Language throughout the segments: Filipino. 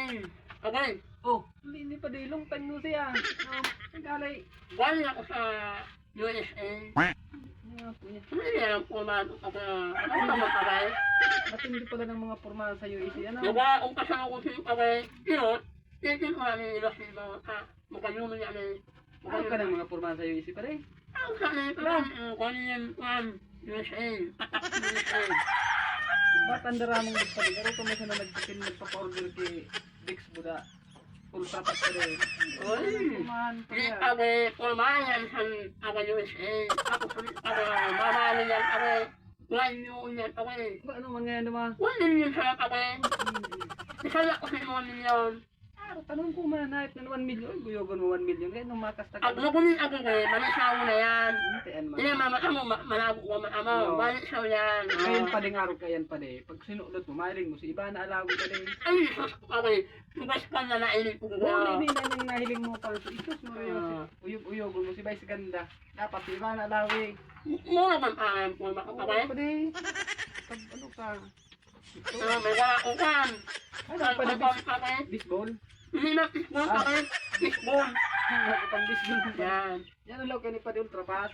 Okay. Oh, hindi pa di long time no siya. Nagalay. Galing ako sa USA. Nga po niya. Hindi alam po man ako ano naman pare. Matindi pala ng mga pormahan sa UAC. Ano? Diba, kung kasama ko siya pare, yun, titin ko namin ilos nito. Makayuman niya ni. Ano ka ng mga pormahan sa UAC pare? Ang sabi ko lang, kanyan USA. Patak USA. Ba't ang daramang magpali? Pero kung may sana nagpa-order kay Dix Buda. Ultra pack pa rin. Uy! Pormahan pa Hindi yan. kami kumayan sa USA. Ako kami mamali yan kami. Ganyo yan kami. Ba, ano man ngayon naman? 1 million sa kami. Isa lang ko sa 1 million. Tanong ko man, kahit na 1 million, guyogon mo 1 million. Kaya nung makasta ka. Ang nagunin ako kayo, malisaw na yan. Hintayan mo. Hindi mama mo, malabo ko mama. Malisaw yan. Ngayon pa din araw ka yan pa din. Pag sinulot mo, mahiling mo si iba na alawi ka din. Ay, kami. Tugas ka na nailip ko. Oo, hindi na yung nahiling mo pa. So, isos mo yun. Uyog-uyogon mo si Vice Ganda. Dapat si iba na alawi. Mura man alam ko makakabay. Pa din. Pag ano ka. May wala ko kan. Ano pa na baseball? Hindi na fishbone kami. Fishbone. Ano pang baseball? Yan. Yan ang ka ni pa din ultra pass.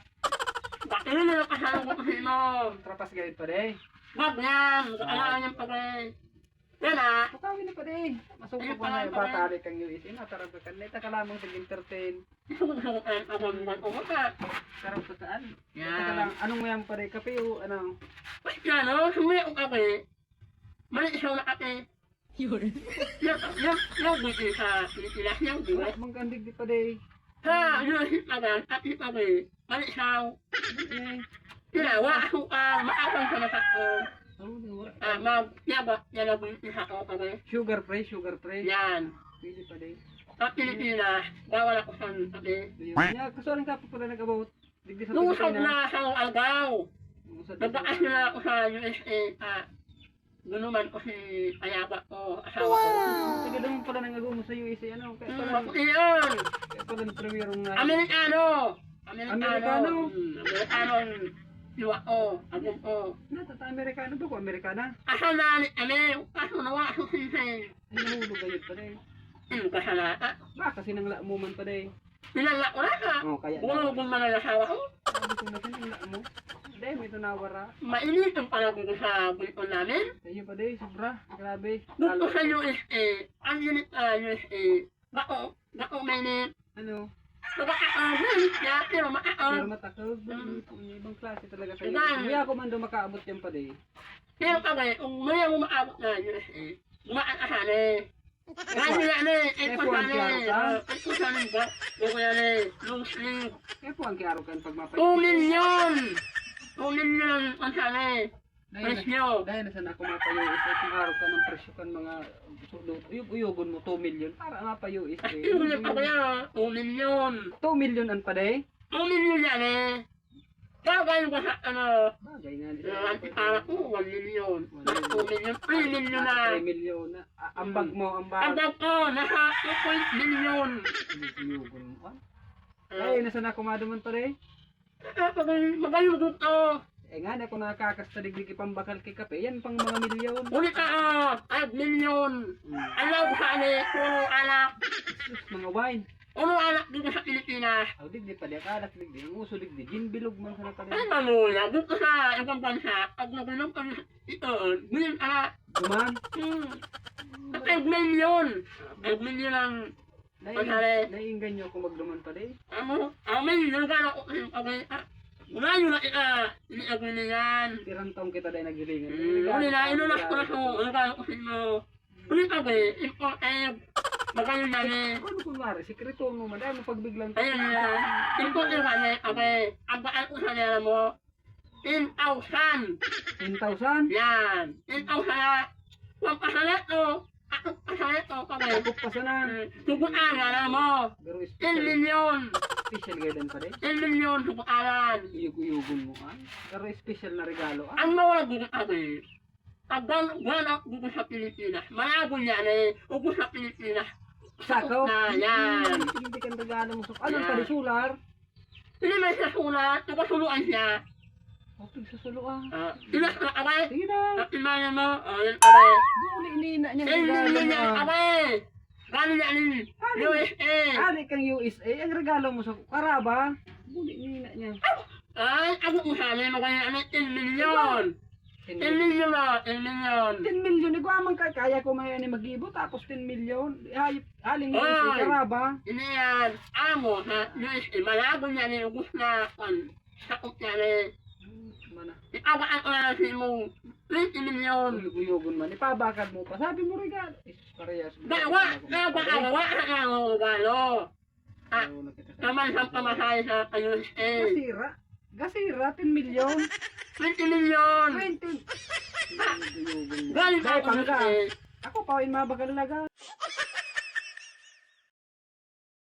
Bakit na nakasama ko kasi mo? Ultra pass ganit pa din. Wag yan. Kailangan niyang pagay. Yan ah. Patawin na pa din. Masukot ko na yung bata rin kang US. Natarap ka kan. Ita ka lamang sa entertain. Sarap sa saan? Ita ka lang. Anong mo yan pa rin? Kape o ano? Wait yan o. Sumaya ko kape. Mali isaw na kape. Yung buti sa Pilipinas yung Wala buti. mong kandig di pa din. Ha, yun ang kape kape. Mali isaw. Eh. Tinawa ako maawang sa nasa ko. Wala. Yaba, yan ang buti sa ako kape. Sugar free. Yan. Pwede pa din. Sa Pilipinas, bawal ako sa kape. Ya, kasualan ka pa pala nag-about. Digdi sa Lusog Pilipinas. na sa agaw. Lusog Nagbaas na ako sa USA. Gunuman ko si Ayaba ko, asawa ko. Sige doon pala nang mo sa USA. Ano? Kaya pala, Pati yun! kaya pala premierong na. Amerikano! Amerikano? Amerikano! Siwa ko, agum ko. Natata Amerikano ba ko? Amerikana? Asal na ni Ame, kaso nawa ako sinsay. Ay, nahulog gayot pa rin. Kasalata. Ba, kasi nangla mo man pa rin. Pinala ko na ka. Oh, kaya Bulog man ang asawa ko. sabi ko na sinangla mo. Dahil may tunawara. Mainit ang palagi ko sa bulipon namin. Sa'yo pa rin, sobra. Grabe. Dito sa USA, ang unit USA, bako mainit. Ano? Mainit niya, pero Pero maakaw. matakal. Ibang klase talaga kayo. Diba? Hindi ako man doon makaabot yan pa rin. Pero kami, kung may mo maabot na USA, gumaan ka sana eh. Ngayon yan eh, F1 klaro ka? Ito sana ba? Ito yan eh, long sleeve. Kaya po ang kiaro kan pag mapay. 2 million! 2 million ang sana eh. Presyo. Dahil nasan ako mapayo is kung araw ka ng presyo kan mga sudot. Uyugon mo 2 million para mapayo is Ay, yun pa kaya, 2 million. 2 million an pa day. 2 million yan eh. Kagayon ko sa ano, Bagay nga di antipara ko, 1 million. 2 million, 3 million na. 3 million na. Ambag mo, Ang ambag. bag ko, nasa 2 million. Uyugon mo. Ay, nasan ako maduman pa day. Magayon dito. Eh nga, na kung nakakasta digdig ipambakal kay kape, yan pang mga milyon. Ulit ka, 5 million. Alaw sa ani, puro anak. Sus, mga wine. Puro anak dito sa Pilipinas. Aw, digdi pa di, akalak digdi. Ang uso digdi, ginbilog man sa Ay, napalit. manuya, dito sa ibang bansa, pag nagulang ka ito, bilhin ka. Duman. 5 million. 5 million ang, Naiinggan nyo kung magduman pa di. million ka na ko kasi kami. Ngayon na ika, iniagin na yan. Tirang taong kita dahil naghilingan. Uli na, inunas ko na so, ang kaya ko sa inyo. Uli ka ba, important. Magayon na ni. Ano kung mara, sikreto mo, madami mo pagbiglang. Ayun na. Important ka ni, okay. Ang baan ko sa nila mo, 10,000. 10,000? Yan. 10,000 na. Huwag pasalat to. Ako pasalat to, kami. Takot pa sana. Subukan na mo. Pero 10 special, million. special guide pa di. 10 million, subukanan. Uyug-uyugon mo ka. Pero special na regalo. Ang mawala dito kami, pagdan dito sa Pilipinas, malabo yan eh, upo sa Pilipinas. Sakaw. Na, yan. Hindi ka regalo mo. Anong pa di, solar? Hindi may sa sulat, nagkasuluan siya. Okay, susulo ah. Inas na aray. Sige na. Imaya mo. Yan aray. Buli, inina niya. Hindi Regalo mo niya ah. aray. Galing na alin. USA. Ani kang USA. Ang regalo mo sa Karaba. Buli, inina niya. Ay, ako kung sabi mo kaya 10 milyon. 10 milyon na, 10 milyon. 10 million. Iguamang kaya ko may ani mag-ibo tapos 10 million. Haling Oy. USA, Karaba. Ini yan. Amo ha. USA. Malabo niya ni ubus na sakop niya ni. Mana? Ipabaan ko na si mo. 20 milyon. Uyugon man. Ipabakad mo pa. Sabi mo regalo. Parehas. Dawa. Dawa na ang regalo. Naman sa pamahay sa USA. Gasira. Gasira, 10 million. 20 milyon. 20. Galing Dahil ako pangka. sa Ako pa, in mabagalaga.